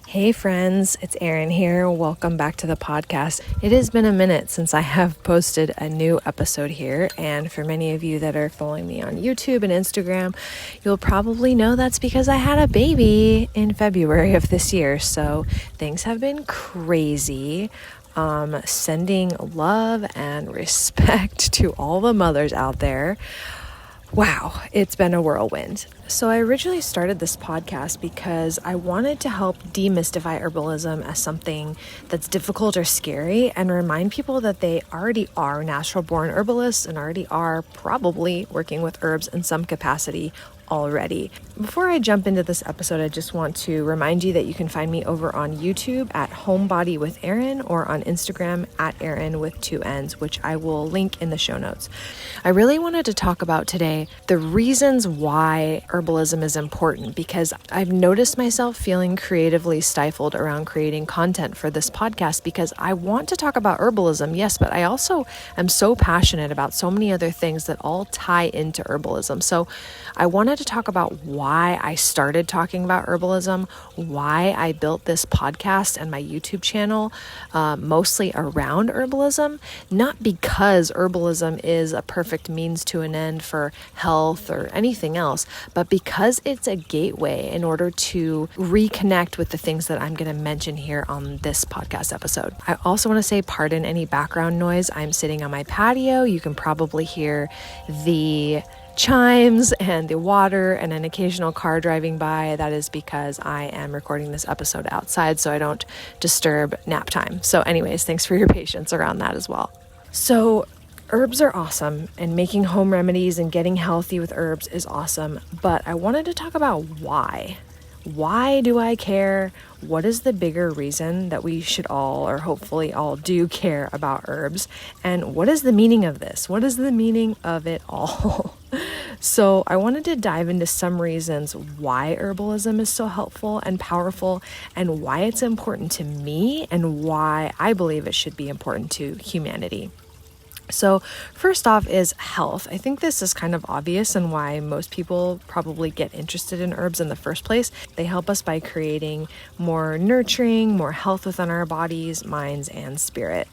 Hey friends, it's Erin here. Welcome back to the podcast. It has been a minute since I have posted a new episode here, and for many of you that are following me on YouTube and Instagram, you'll probably know that's because I had a baby in February of this year, so things have been crazy. Sending love and respect to all the mothers out there. Wow, it's been a whirlwind. So I originally started this podcast because I wanted to help demystify herbalism as something that's difficult or scary and remind people that they already are natural-born herbalists and already are probably working with herbs in some capacity already. Before I jump into this episode, I just want to remind you that you can find me over on YouTube at Homebody with Erin or on Instagram at Erin with 2 N's, which I will link in the show notes. I really wanted to talk about today the reasons why herbalism is important, because I've noticed myself feeling creatively stifled around creating content for this podcast because I want to talk about herbalism, yes, but I also am so passionate about so many other things that all tie into herbalism. So I wanted to talk about why I started talking about herbalism, why I built this podcast and my YouTube channel mostly around herbalism, not because herbalism is a perfect means to an end for health or anything else, but because it's a gateway in order to reconnect with the things that I'm going to mention here on this podcast episode. I also want to say pardon any background noise. I'm sitting on my patio. You can probably hear the chimes and the water and an occasional car driving by. That is because I am recording this episode outside so I don't disturb nap time. So anyways, thanks for your patience around that as well. So herbs are awesome, and making home remedies and getting healthy with herbs is awesome, but I wanted to talk about why. Why do I care? What is the bigger reason that we should all, or hopefully all, do care about herbs? And what is the meaning of this? What is the meaning of it all? So I wanted to dive into some reasons why herbalism is so helpful and powerful, and why it's important to me, and why I believe it should be important to humanity. So first off is health. I think this is kind of obvious and why most people probably get interested in herbs in the first place. They help us by creating more nurturing, more health within our bodies, minds, and spirit.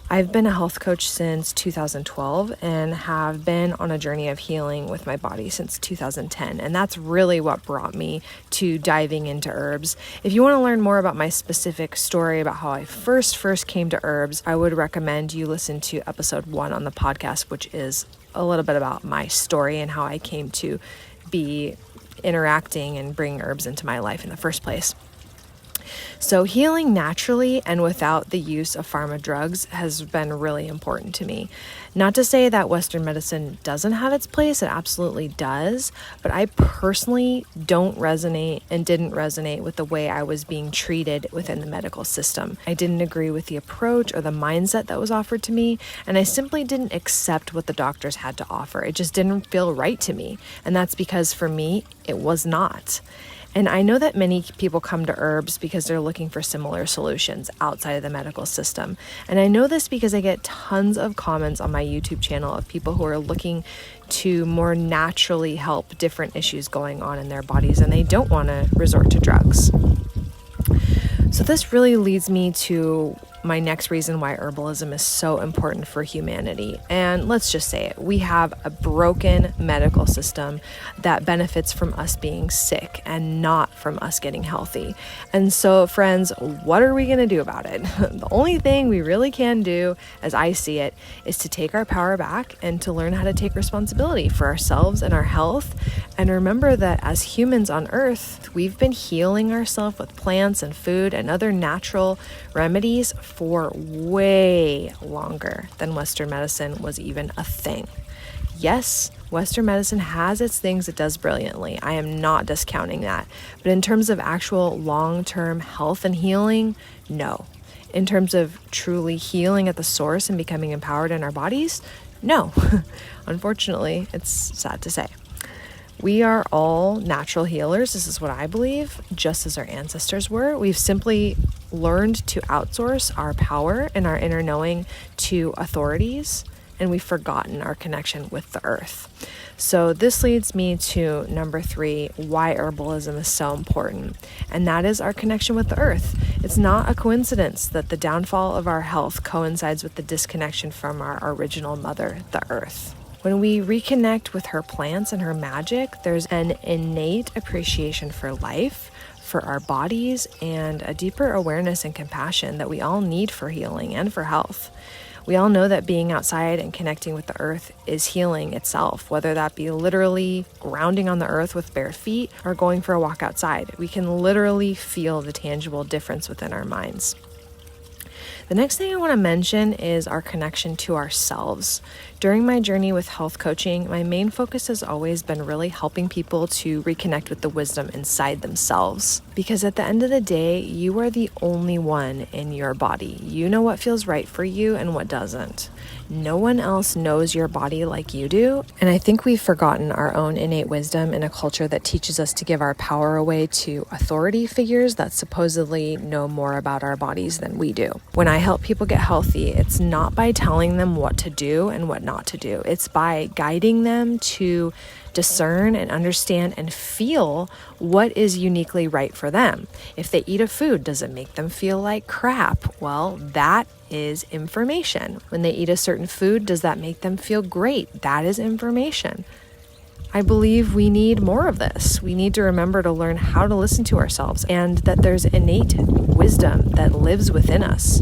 I've been a health coach since 2012 and have been on a journey of healing with my body since 2010. And that's really what brought me to diving into herbs. If you want to learn more about my specific story about how I first came to herbs, I would recommend you listen to episode 1 on the podcast, which is a little bit about my story and how I came to be interacting and bring herbs into my life in the first place. So healing naturally and without the use of pharma drugs has been really important to me. Not to say that Western medicine doesn't have its place, it absolutely does, but I personally don't resonate and didn't resonate with the way I was being treated within the medical system. I didn't agree with the approach or the mindset that was offered to me, and I simply didn't accept what the doctors had to offer. It just didn't feel right to me, and that's because for me, it was not. And I know that many people come to herbs because they're looking for similar solutions outside of the medical system. And I know this because I get tons of comments on my YouTube channel of people who are looking to more naturally help different issues going on in their bodies, and they don't want to resort to drugs. So this really leads me to my next reason why herbalism is so important for humanity. And let's just say it, we have a broken medical system that benefits from us being sick and not from us getting healthy. And so friends, what are we going to do about it? The only thing we really can do, as I see it, is to take our power back and to learn how to take responsibility for ourselves and our health. And remember that as humans on earth, we've been healing ourselves with plants and food and other natural remedies for way longer than Western medicine was even a thing. Yes, Western medicine has its things it does brilliantly. I am not discounting that. But in terms of actual long-term health and healing, no. In terms of truly healing at the source and becoming empowered in our bodies, no. Unfortunately, it's sad to say. We are all natural healers. This is what I believe, just as our ancestors were. We've simply learned to outsource our power and our inner knowing to authorities and we've forgotten our connection with the earth. So this leads me to number 3, why herbalism is so important, and that is our connection with the earth. It's not a coincidence that the downfall of our health coincides with the disconnection from our original mother, the earth. When we reconnect with her plants and her magic, there's an innate appreciation for life, for our bodies, and a deeper awareness and compassion that we all need for healing and for health. We all know that being outside and connecting with the earth is healing itself, whether that be literally grounding on the earth with bare feet or going for a walk outside. We can literally feel the tangible difference within our minds. The next thing I want to mention is our connection to ourselves. During my journey with health coaching, my main focus has always been really helping people to reconnect with the wisdom inside themselves. Because at the end of the day, you are the only one in your body. You know what feels right for you and what doesn't. No one else knows your body like you do. And I think we've forgotten our own innate wisdom in a culture that teaches us to give our power away to authority figures that supposedly know more about our bodies than we do. When I help people get healthy, it's not by telling them what to do and what not to do. It's by guiding them to discern and understand and feel what is uniquely right for them. If they eat a food, does it make them feel like crap? Well, that is information. When they eat a certain food, does that make them feel great? That is information. I believe we need more of this. We need to remember to learn how to listen to ourselves and that there's innate wisdom that lives within us.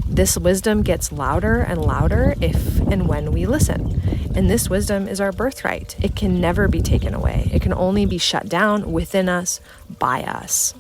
This wisdom gets louder and louder if and when we listen. And this wisdom is our birthright. It can never be taken away. It can only be shut down within us by us.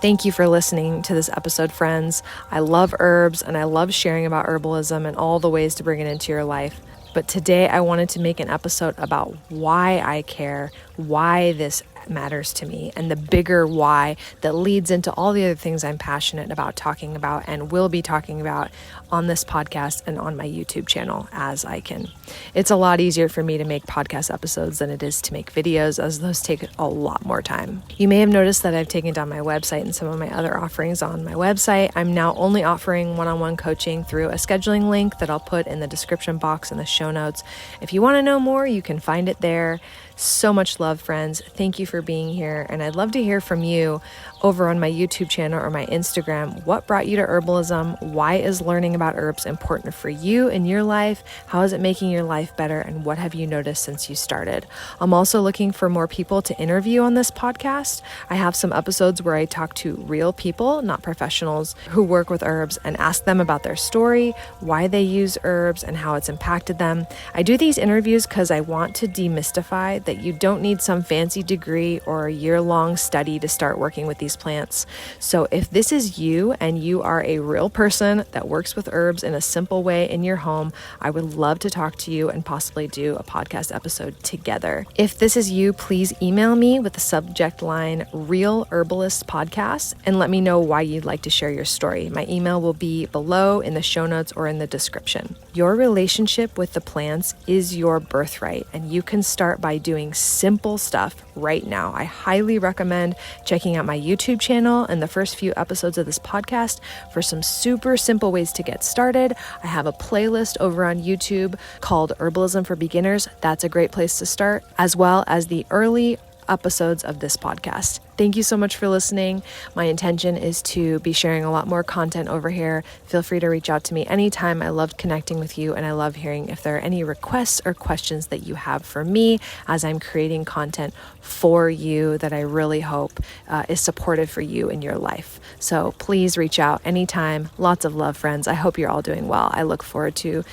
Thank you for listening to this episode, friends. I love herbs and I love sharing about herbalism and all the ways to bring it into your life. But today I wanted to make an episode about why I care, why this matters to me, and the bigger why that leads into all the other things I'm passionate about talking about and will be talking about on this podcast and on my YouTube channel as I can. It's a lot easier for me to make podcast episodes than it is to make videos, as those take a lot more time. You may have noticed that I've taken down my website and some of my other offerings on my website. I'm now only offering one-on-one coaching through a scheduling link that I'll put in the description box in the show notes. If you want to know more, you can find it there. So much love, friends. Thank you for being here. And I'd love to hear from you over on my YouTube channel or my Instagram. What brought you to herbalism? Why is learning about herbs important for you in your life? How is it making your life better? And what have you noticed since you started? I'm also looking for more people to interview on this podcast. I have some episodes where I talk to real people, not professionals, who work with herbs and ask them about their story, why they use herbs, and how it's impacted them. I do these interviews because I want to demystify that you don't need some fancy degree or a year-long study to start working with these plants. So if this is you and you are a real person that works with herbs in a simple way in your home, I would love to talk to you and possibly do a podcast episode together. If this is you, please email me with the subject line Real Herbalist Podcast and let me know why you'd like to share your story. My email will be below in the show notes or in the description. Your relationship with the plants is your birthright, and you can start by doing simple stuff right now. I highly recommend checking out my YouTube channel and the first few episodes of this podcast for some super simple ways to get started. I have a playlist over on YouTube called Herbalism for Beginners. That's a great place to start, as well as the early episodes of this podcast. Thank you so much for listening. My intention is to be sharing a lot more content over here. Feel free to reach out to me anytime. I loved connecting with you, and I love hearing if there are any requests or questions that you have for me as I'm creating content for you that I really hope is supportive for you in your life. So please reach out anytime. Lots of love, friends. I hope you're all doing well. I look forward to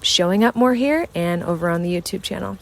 showing up more here and over on the YouTube channel.